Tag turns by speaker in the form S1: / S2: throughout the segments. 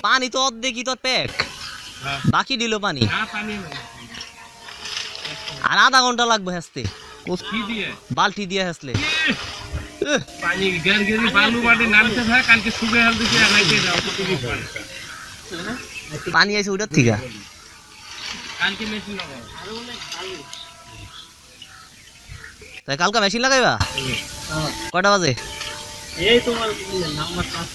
S1: পানি তো অর্ধেকই তোর প্যাক, বাকি দিল পানি। আর আধা ঘন্টা লাগবে হাসতে, বালতি দিয়ে হাসলে। পানি আছে ওটার থেকে। তাই কালকে মেশিন লাগাইবা? কয়টা বাজে? এই তোমার নাম্বার 5।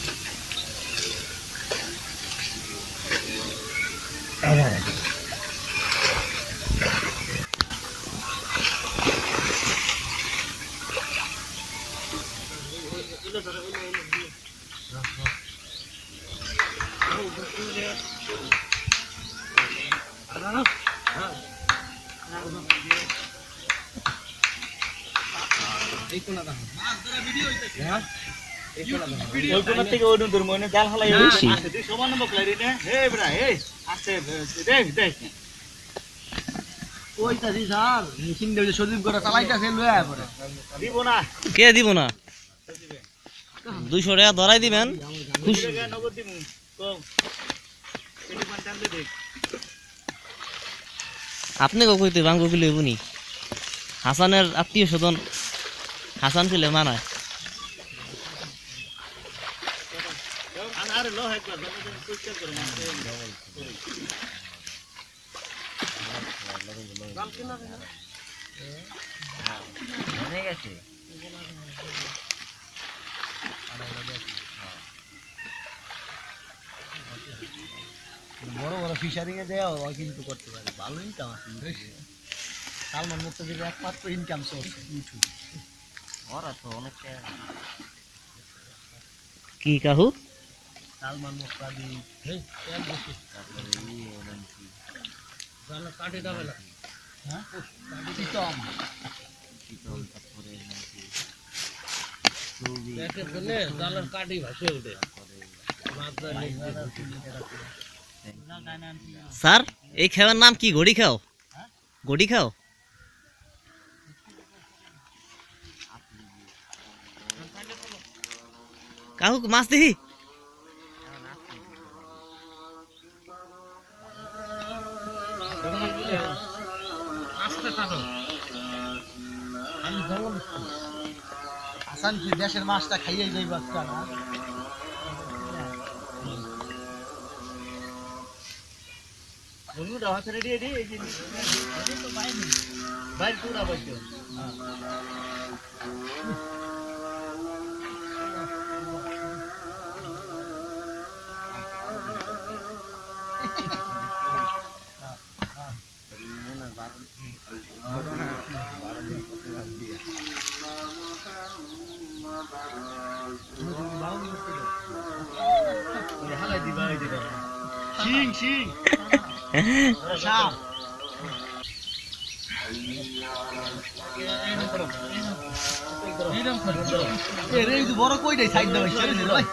S1: কে দিব না? 200 টাকা ধরাই দিবেন। আপনি কইতে ভাঙ্গ কি লইবনি? হাসানের আত্মীয় স্বজন হাসান ছিলে মানায়। বড় বড় ফিশারিং এ দেওয়া কিন্তু করতে পারে, ভালো ইনকাম আছে। সালমান মুক্তাদির একমাত্র ইনকাম সোর্স ইউটিউব। ওরা তো অনেকটা কি কাহু সালমান মুক্তাদি এই এক বছর তারপরে এই নাকি জানা কাটে দাও না। হ্যাঁ চিতম তারপরে নাকি ছবি দেখে বলে জানার কাটি ভাসে ওঠে। স্যার এই খাওয়ার নাম কি? ঘড়ি খাও? ঘড়ি খাও? কাহু মাছ দেখি। হাসান কি দেশের মাছটা খাইয়ে যাইব আজকে না? বন্ধুরা হাতে রেডি রেডি এই যে তো বাইরে বাইরে পুরা বসে। Sing, sing. Sam. Ini itu baru kau dah side dah, side ni lah.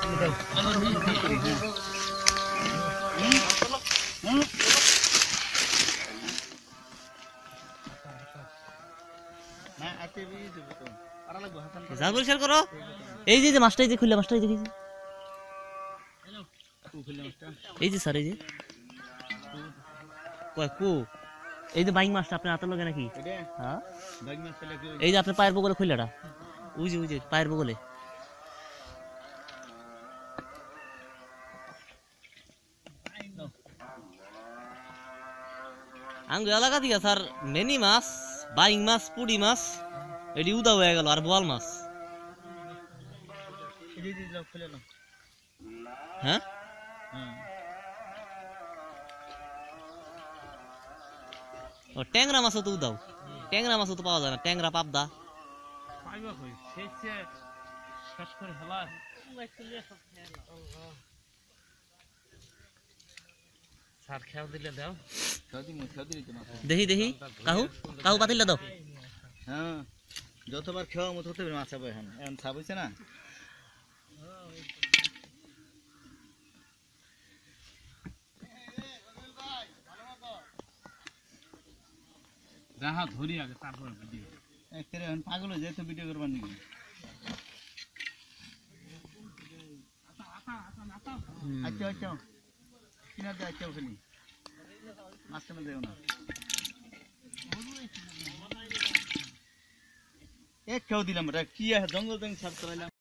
S1: জাল পরিষ্কার করো। এই যে মাছটা এই যে খুলে মাছটা এই দেখেছি। এই যে স্যার এই যে কয় কো এই যে বাইং মাছটা আপনার হাতের লগে নাকি? হ্যাঁ বাইং মাছটা লাগে এই যে আপনার পায়ের বগলে খুলেটা। ওই যে পায়ের বগলে। আঙ্গ এলাকা থেকে স্যার মেনি মাছ, বাইং মাছ, পুডি মাছ এটি উদা হয়ে গেল। আর বোয়াল মাছ। হ্যাঁ ও ট্যাংরা মাছও তো উদাও। ট্যাংরা মাছও তো পাওয়া যায় না। ট্যাংরা পাবদা দেখি দেখি কাহু কাহু পাতিলে দাও। হ্যাঁ যতবার খাওয়া মতো হতে মাছ হবে। এখন ছাপ হইছে না। যাহা ধরি আগে তারপর ভিডিও একেরে পাগল হয়ে যায় তো ভিডিও করবার নাকি।
S2: আচ্ছা আচ্ছা কিনা দে আচ্ছা ওখানে মাঝখানে দেও না এক কেউ দিলাম রে কি জঙ্গল ব্যাংক সাফ করাইলাম